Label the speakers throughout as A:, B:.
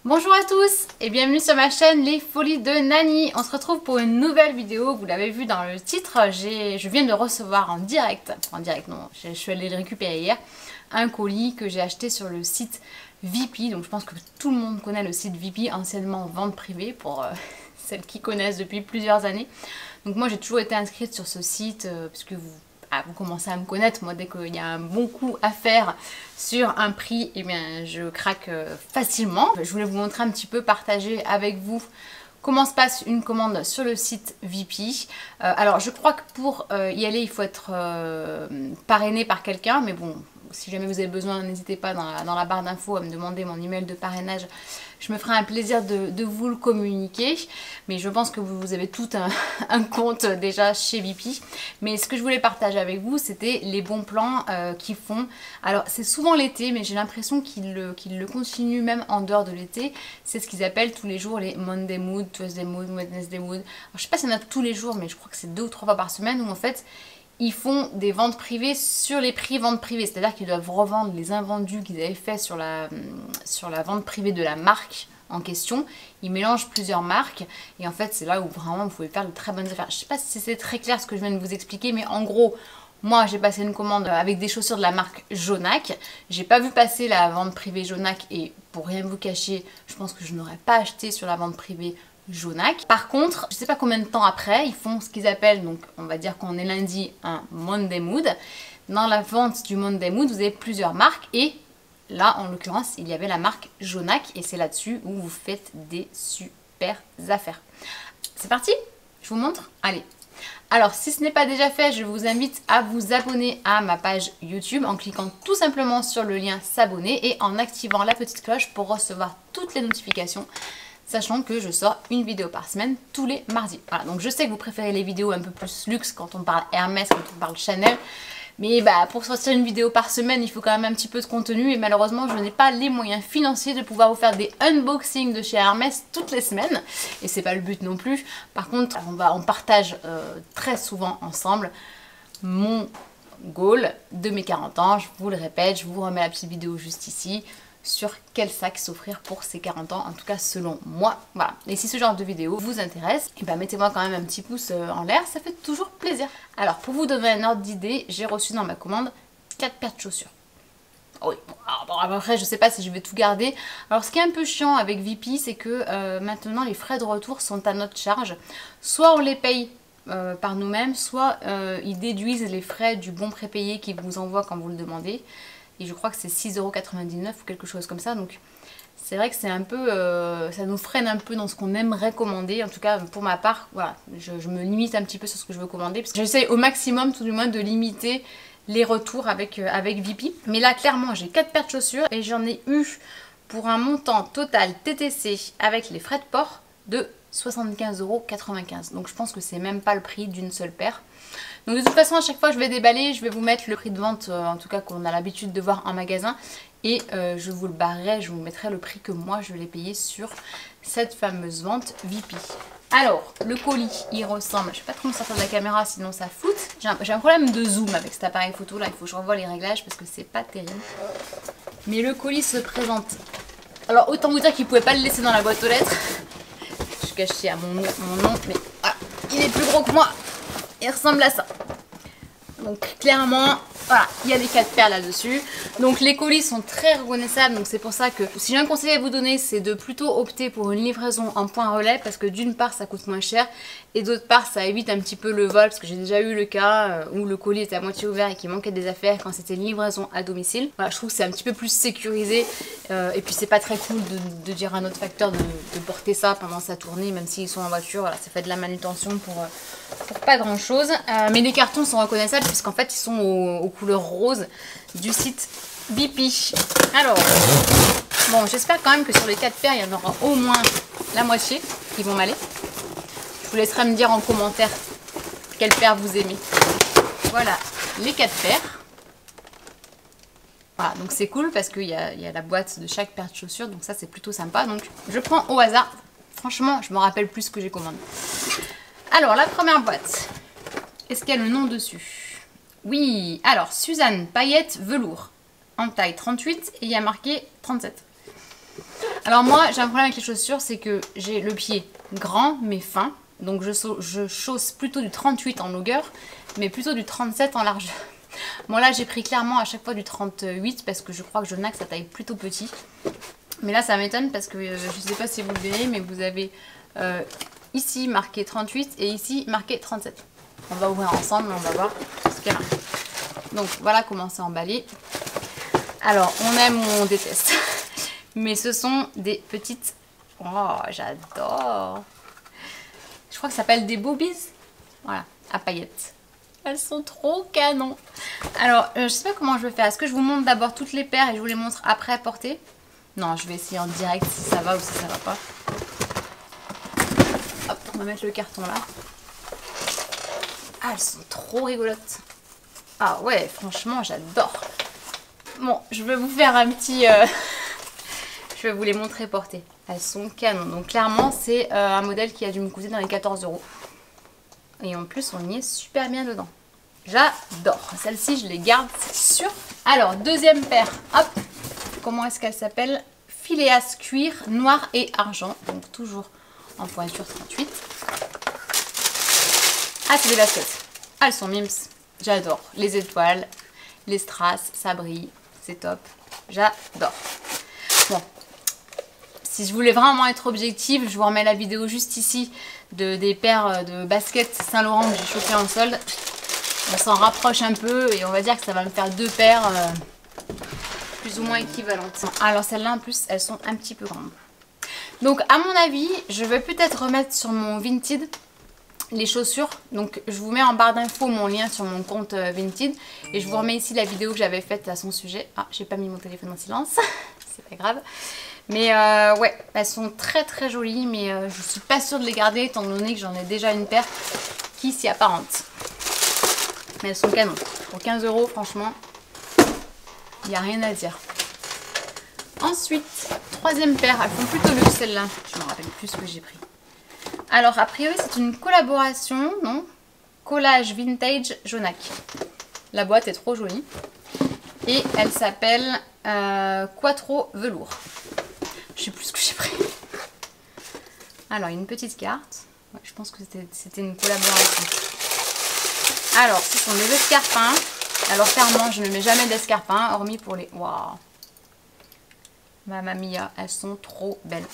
A: Bonjour à tous et bienvenue sur ma chaîne Les Folies de Nani. On se retrouve pour une nouvelle vidéo, vous l'avez vu dans le titre, je viens de recevoir en direct non, je suis allée le récupérer hier, un colis que j'ai acheté sur le site Vipi. Donc je pense que tout le monde connaît le site Vipi, anciennement vente privée pour celles qui connaissent depuis plusieurs années. Donc moi j'ai toujours été inscrite sur ce site puisque vous commencez à me connaître, moi dès qu'il y a un bon coup à faire sur un prix, eh bien je craque facilement. Je voulais vous montrer un petit peu, partager avec vous comment se passe une commande sur le site Vipi. Alors je crois que pour y aller il faut être parrainé par quelqu'un, mais bon, si jamais vous avez besoin, n'hésitez pas dans la barre d'infos à me demander mon email de parrainage. Je me ferai un plaisir de vous le communiquer. Mais je pense que vous avez tout un compte déjà chez Vipi. Mais ce que je voulais partager avec vous, c'était les bons plans qu'ils font. Alors c'est souvent l'été, mais j'ai l'impression qu'ils le continuent même en dehors de l'été. C'est ce qu'ils appellent tous les jours les Monday Mood, Tuesday Mood, Wednesday Mood. Alors, je sais pas s'il y en a tous les jours, mais je crois que c'est 2 ou 3 fois par semaine où en fait ils font des ventes privées sur les prix ventes privées, c'est-à-dire qu'ils doivent revendre les invendus qu'ils avaient fait sur la vente privée de la marque en question. Ils mélangent plusieurs marques et en fait c'est là où vraiment vous pouvez faire de très bonnes affaires. Je sais pas si c'est très clair ce que je viens de vous expliquer, mais en gros, moi j'ai passé une commande avec des chaussures de la marque Jonac. J'ai pas vu passer la vente privée Jonac et pour rien vous cacher, je pense que je n'aurais pas acheté sur la vente privée Jonac. Par contre, je sais pas combien de temps après, ils font ce qu'ils appellent, donc on va dire qu'on est lundi, un Monday Mood. Dans la vente du Monday Mood, vous avez plusieurs marques et là, en l'occurrence, il y avait la marque Jonac et c'est là-dessus où vous faites des super affaires. C'est parti, je vous montre. Allez. Alors, si ce n'est pas déjà fait, je vous invite à vous abonner à ma page YouTube en cliquant tout simplement sur le lien s'abonner et en activant la petite cloche pour recevoir toutes les notifications, sachant que je sors une vidéo par semaine tous les mardis. Voilà, donc je sais que vous préférez les vidéos un peu plus luxe quand on parle Hermès, quand on parle Chanel, mais pour sortir une vidéo par semaine, il faut quand même un petit peu de contenu et malheureusement, je n'ai pas les moyens financiers de pouvoir vous faire des unboxings de chez Hermès toutes les semaines et c'est pas le but non plus. Par contre, on partage très souvent ensemble mon goal de mes 40 ans. Je vous le répète, je vous remets la petite vidéo juste ici sur quel sac s'offrir pour ses 40 ans, en tout cas selon moi. Voilà. Et si ce genre de vidéo vous intéresse, et mettez-moi quand même un petit pouce en l'air, ça fait toujours plaisir. Alors pour vous donner un ordre d'idée, j'ai reçu dans ma commande 4 paires de chaussures. Oui, bon, après je sais pas si je vais tout garder. Alors ce qui est un peu chiant avec Vipi, c'est que maintenant les frais de retour sont à notre charge. Soit on les paye par nous-mêmes, soit ils déduisent les frais du bon prépayé qu'ils vous envoient quand vous le demandez. Et je crois que c'est 6,99 € ou quelque chose comme ça. Donc c'est vrai que c'est un peu, ça nous freine un peu dans ce qu'on aimerait commander. En tout cas pour ma part, voilà, je me limite un petit peu sur ce que je veux commander. Parce que j'essaye au maximum tout du moins de limiter les retours avec Vipi. Mais là clairement j'ai 4 paires de chaussures et j'en ai eu pour un montant total TTC avec les frais de port de 75,95 €. Donc je pense que c'est même pas le prix d'une seule paire. Donc de toute façon à chaque fois je vais déballer, je vais vous mettre le prix de vente en tout cas qu'on a l'habitude de voir en magasin. Et je vous le barrerai, je vous mettrai le prix que moi je l'ai payé sur cette fameuse vente Vipi. Alors le colis il ressemble, je ne vais pas trop me sortir de la caméra sinon ça fout. J'ai un problème de zoom avec cet appareil photo là, il faut que je revoie les réglages parce que c'est pas terrible. Mais le colis se présente. Alors autant vous dire qu'il ne pouvait pas le laisser dans la boîte aux lettres. Je suis cachée à mon nom, mais voilà, il est plus gros que moi. Il ressemble à ça. Donc clairement, voilà, il y a les 4 paires là-dessus. Donc les colis sont très reconnaissables. Donc c'est pour ça que si j'ai un conseil à vous donner, c'est de plutôt opter pour une livraison en point relais. Parce que d'une part, ça coûte moins cher. Et d'autre part, ça évite un petit peu le vol. Parce que j'ai déjà eu le cas où le colis était à moitié ouvert et qu'il manquait des affaires quand c'était une livraison à domicile. Voilà, je trouve que c'est un petit peu plus sécurisé. Et puis c'est pas très cool de dire à notre facteur de porter ça pendant sa tournée. Même s'ils sont en voiture, voilà, ça fait de la manutention pour pas grand chose. Mais les cartons sont reconnaissables puisqu'en fait ils sont aux couleurs roses du site Vipi. Alors, bon, j'espère quand même que sur les 4 paires, il y en aura au moins la moitié qui vont m'aller. Je vous laisserai me dire en commentaire quelle paire vous aimez. Voilà, les 4 paires. Voilà, donc c'est cool parce qu'il y a la boîte de chaque paire de chaussures, donc ça c'est plutôt sympa. Donc je prends au hasard. Franchement, je me rappelle plus ce que j'ai commandé. Alors, la première boîte. Est-ce qu'il y a le nom dessus? Oui, alors Suzanne paillette velours en taille 38 et il y a marqué 37. Alors moi, j'ai un problème avec les chaussures, c'est que j'ai le pied grand mais fin. Donc je chausse plutôt du 38 en longueur, mais plutôt du 37 en largeur. Bon là, j'ai pris clairement à chaque fois du 38 parce que je crois que Jonax sa taille plutôt petit. Mais là, ça m'étonne parce que je ne sais pas si vous le verrez, mais vous avez ici marqué 38 et ici marqué 37. On va ouvrir ensemble, on va voir ce qu'elle a. Donc voilà comment c'est emballé. Alors, on aime ou on déteste. Mais ce sont des petites... Oh, j'adore. Je crois que ça s'appelle des boobies. Voilà, à paillettes. Elles sont trop canon. Alors, je sais pas comment je vais faire. Est-ce que je vous montre d'abord toutes les paires et je vous les montre après à porter? Non, je vais essayer en direct si ça va ou si ça va pas. Hop, on va mettre le carton là. Ah, elles sont trop rigolotes. Ah ouais, franchement, j'adore. Bon, je vais vous faire un petit... je vais vous les montrer portées. Elles sont canon. Donc clairement, c'est un modèle qui a dû me coûter dans les 14 €. Et en plus, on y est super bien dedans. J'adore. Celle-ci, je les garde, c'est sûr. Alors, deuxième paire. Hop. Comment est-ce qu'elle s'appelle? Phileas cuir noir et argent. Donc toujours en pointure 38. Ah, c'est des baskets. Ah, elles sont mimes. J'adore. Les étoiles, les strass, ça brille. C'est top. J'adore. Bon. Si je voulais vraiment être objective, je vous remets la vidéo juste ici des paires de baskets Saint-Laurent que j'ai chopé en solde. On s'en rapproche un peu et on va dire que ça va me faire deux paires plus ou moins équivalentes. Alors celles-là en plus, elles sont un petit peu grandes. Donc à mon avis, je vais peut-être remettre sur mon Vinted les chaussures. Donc je vous mets en barre d'infos mon lien sur mon compte Vinted. Et je vous remets ici la vidéo que j'avais faite à son sujet. Ah, j'ai pas mis mon téléphone en silence. C'est pas grave. Mais ouais, elles sont très très jolies. Mais je suis pas sûre de les garder étant donné que j'en ai déjà une paire qui s'y apparente. Mais elles sont canon. Pour 15 €, franchement, il n'y a rien à dire. Ensuite, troisième paire. Elles font plutôt luxe celles-là. Je me rappelle plus ce que j'ai pris. Alors, a priori, c'est une collaboration, non? Collage Vintage Jonac. La boîte est trop jolie. Et elle s'appelle Quattro Velours. Je sais plus ce que j'ai pris. Alors, une petite carte. Ouais, je pense que c'était une collaboration. Alors, ce sont des escarpins. Alors, clairement, je ne mets jamais d'escarpins, hormis pour les... Waouh! Mamma mia, elles sont trop belles.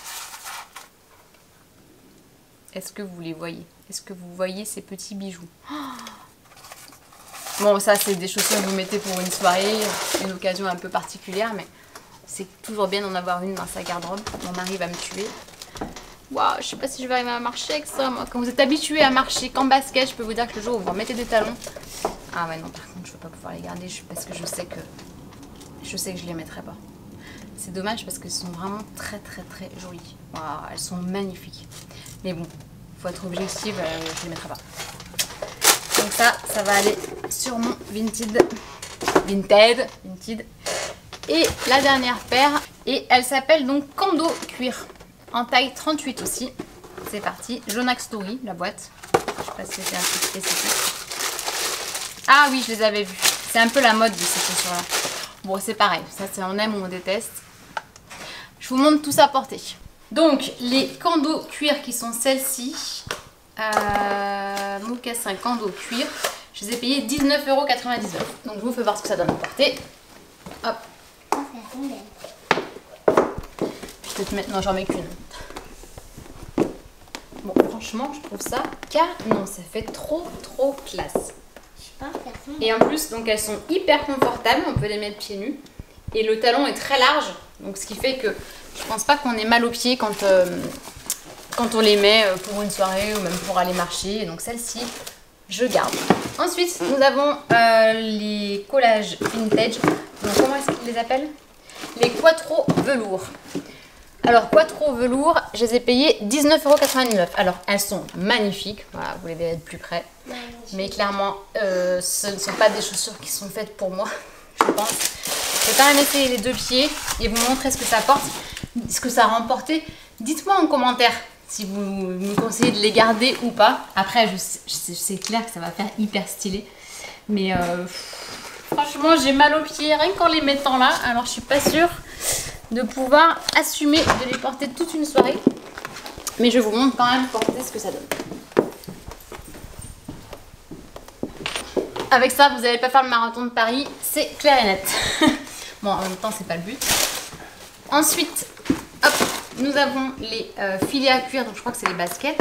A: Est-ce que vous les voyez? Est-ce que vous voyez ces petits bijoux? Oh, bon, ça, c'est des chaussures que vous mettez pour une soirée, une occasion un peu particulière, mais c'est toujours bien d'en avoir une dans sa garde-robe. Mon mari va me tuer. Waouh, je sais pas si je vais arriver à marcher avec ça, moi. Quand vous êtes habitué à marcher qu'en basket, je peux vous dire que le jour où vous remettez des talons... Ah ouais, non, par contre, je ne vais pas pouvoir les garder parce que je sais que je les mettrai pas. C'est dommage parce qu'elles sont vraiment très très très jolies. Waouh, elles sont magnifiques. Mais bon, faut être objective, je les mettrai pas. Donc ça va aller sur mon Vinted. Et la dernière paire, et elle s'appelle donc Kando Cuir. En taille 38 aussi. C'est parti. Jonax Story, la boîte. Je sais pas si c'était un truc spécifique. Ah oui, je les avais vus. C'est un peu la mode de ces chaussures-là. Bon, c'est pareil. Ça, c'est on aime ou on déteste. Je vous montre tout ça porté. Donc, les Kando Cuir qui sont celles-ci. Mocassin Kando Cuir. Je les ai payés 19,99 €. Donc, je vous fais voir ce que ça donne à porter. Hop. Je vais te mettre... Non, j'en mets qu'une. Bon, franchement, je trouve ça canon. Ça fait trop classe. Et en plus, donc elles sont hyper confortables. On peut les mettre pieds nus. Et le talon est très large. Donc, ce qui fait que je pense pas qu'on ait mal aux pieds quand on les met pour une soirée ou même pour aller marcher. Donc, celle-ci, je garde. Ensuite, nous avons les collages vintage. Donc, comment est-ce qu'ils les appellent? Les Quattro Velours. Alors, Quattro Velours, je les ai payés 19,99 €. Alors, elles sont magnifiques. Voilà, vous les verrez de plus près. Magnifique. Mais clairement, ce ne sont pas des chaussures qui sont faites pour moi, je pense. Je vais quand même essayer les deux pieds et vous montrer ce que ça porte, ce que ça a remporté. Dites-moi en commentaire si vous me conseillez de les garder ou pas. Après, c'est clair que ça va faire hyper stylé. Mais franchement, j'ai mal aux pieds rien qu'en les mettant là. Alors, je suis pas sûre de pouvoir assumer de les porter toute une soirée. Mais je vous montre quand même porter ce que ça donne. Avec ça, vous n'allez pas faire le marathon de Paris, c'est clair et net. Bon, en même temps, c'est pas le but. Ensuite, hop, nous avons les filets à cuir, donc je crois que c'est les baskets.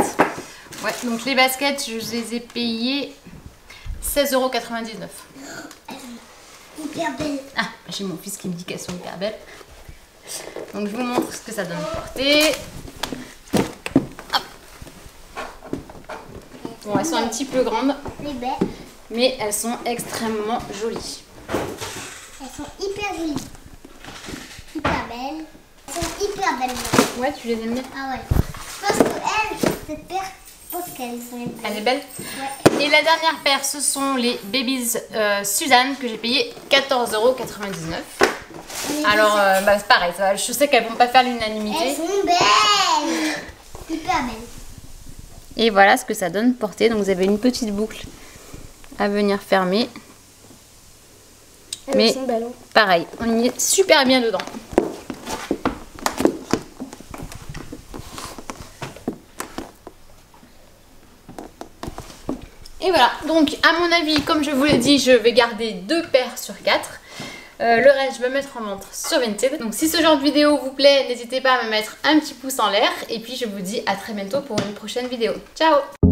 A: Ouais, donc les baskets, je les ai payées 16,99 €.
B: Hyper belle.
A: Ah, j'ai mon fils qui me dit qu'elles sont hyper belles. Donc je vous montre ce que ça donne porter. Hop. Bon, elles sont un petit peu grandes, mais elles sont extrêmement jolies.
B: Elles sont hyper jolies. Hyper belles. Elles sont hyper belles.
A: Ouais, tu les aimes bien?
B: Ah ouais. Je pense que cette paire, je pense qu'elles sont belles.
A: Elle est belle?
B: Ouais.
A: Et la dernière paire, ce sont les Babies Suzanne que j'ai payé 14,99 €. Alors, bah, c'est pareil, ça, je sais qu'elles vont pas faire l'unanimité.
B: Elles sont belles. Hyper belles.
A: Et voilà ce que ça donne porter. Donc vous avez une petite boucle à venir fermer. Mais
B: sont belles.
A: pareil, on y est super bien dedans. Et voilà, donc à mon avis, comme je vous l'ai dit, je vais garder 2 paires sur 4. Le reste, je vais mettre en montre sur Vinted. Donc si ce genre de vidéo vous plaît, n'hésitez pas à me mettre un petit pouce en l'air. Et puis je vous dis à très bientôt pour une prochaine vidéo. Ciao!